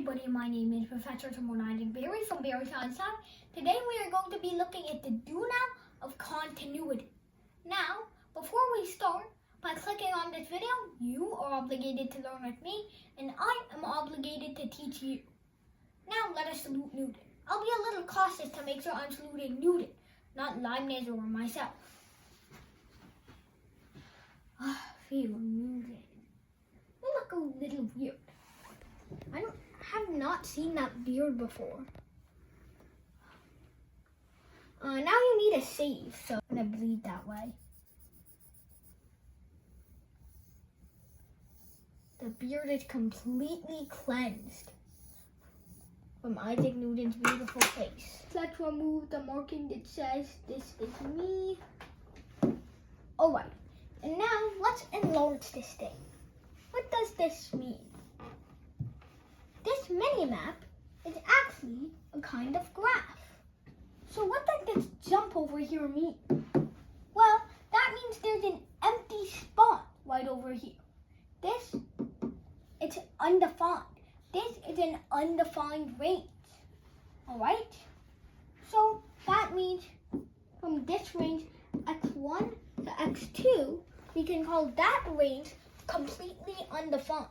everybody, my name is Professor Soborno and Bari from Bari Science Lab. Today we are going to be looking at the do-now of continuity. Now, before we start, by clicking on this video, you are obligated to learn with me, and I am obligated to teach you. Now let us salute Newton. I'll be a little cautious to make sure I'm saluting Newton, not Leibniz or myself. Feel Newton. You look a little weird. I have not seen that beard before. Now you need a save, so I'm gonna bleed that way. The beard is completely cleansed from Isaac Newton's beautiful face. Let's remove the marking that says this is me. Alright, and now let's enlarge this thing. What does this mean? This mini-map is actually a kind of graph. So what does this jump over here mean? Well, that means there's an empty spot right over here. It's undefined. This is an undefined range. Alright? So that means from this range, x1 to x2, we can call that range completely undefined.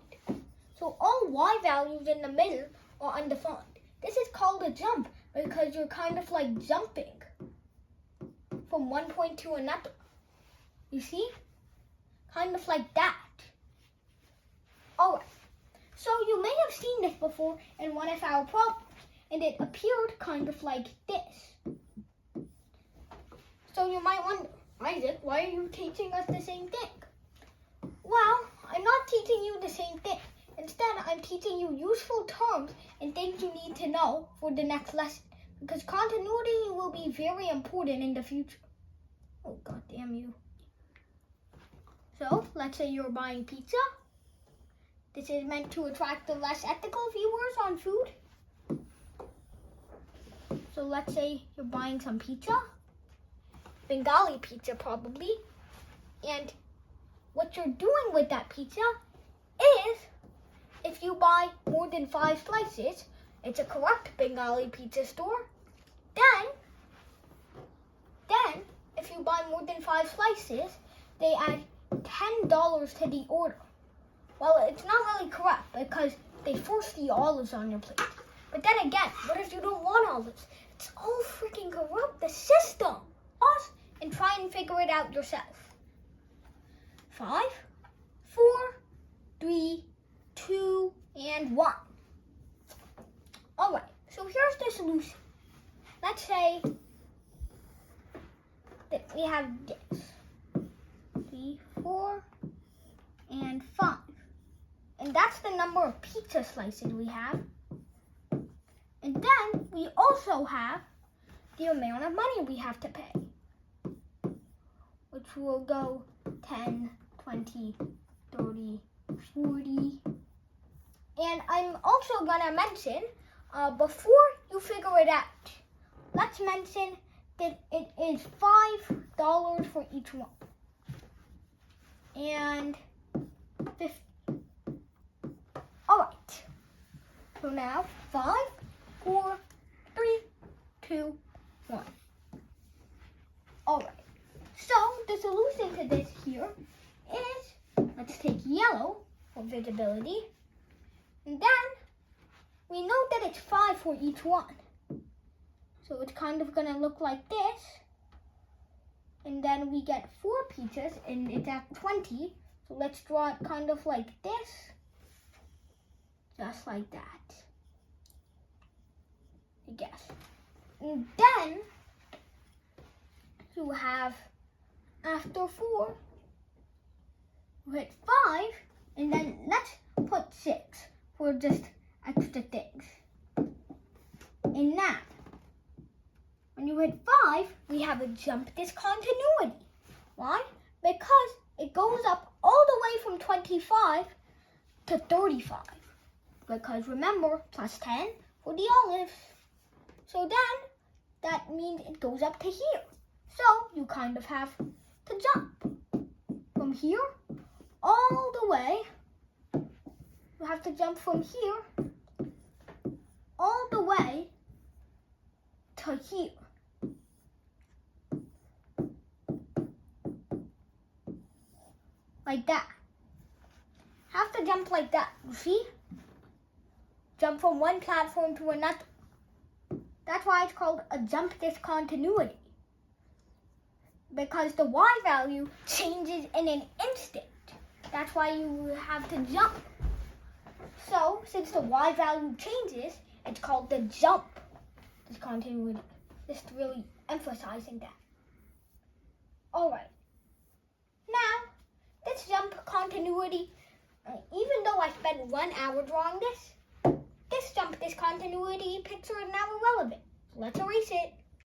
So all y values in the middle are undefined. This is called a jump because you're kind of like jumping from one point to another. You see? Kind of like that. Alright, so you may have seen this before in one of our problems, and it appeared kind of like this. So you might wonder, Isaac, why are you teaching us the same thing? Well, I'm not teaching you the same thing. Instead, I'm teaching you useful terms and things you need to know for the next lesson, because continuity will be very important in the future. Oh, God damn you. So, let's say you're buying pizza. This is meant to attract the less ethical viewers on food. So let's say you're buying some pizza. Bengali pizza probably. And what you're doing with that pizza is, if you buy more than 5 slices, it's a correct Bengali pizza store. Then, if you buy more than 5 slices, they add $10 to the order. Well, it's not really correct because they force the olives on your plate. But then again, what if you don't want olives? It's all freaking corrupt. The system. Us, and try and figure it out yourself. 5, 4, 3, 2, and 1. Alright, so here's the solution. Let's say that we have this. 3, 4, and 5. And that's the number of pizza slices we have. And then we also have the amount of money we have to pay, which will go 10, 20, 30, 40. And I'm also going to mention, before you figure it out, let's mention that it is $5 for each one. And 50. Alright. So now, 5, 4, 3, 2, 1. Alright. So, the solution to this here is, let's take yellow for visibility. And then, we know that it's 5 for each one. So it's kind of going to look like this. And then we get 4 pizzas, and it's at 20. So let's draw it kind of like this. Just like that. I guess. And then, you have, after 4, you hit 5, and then let's put 6 for just extra things. And now, when you hit 5, we have a jump discontinuity. Why? Because it goes up all the way from 25 to 35. Because remember, plus 10 for the olives. So then, that means it goes up to here. So, you kind of have to jump from here all the way. You have to jump from here like that. Have to jump like that, you see? Jump from one platform to another. That's why it's called a jump discontinuity. Because the y value changes in an instant. That's why you have to jump. So, since the y value changes, it's called the jump discontinuity. Just really emphasizing that. Alright. Now, this jump continuity, even though I spent 1 hour drawing this jump discontinuity picture is now irrelevant. Let's erase it.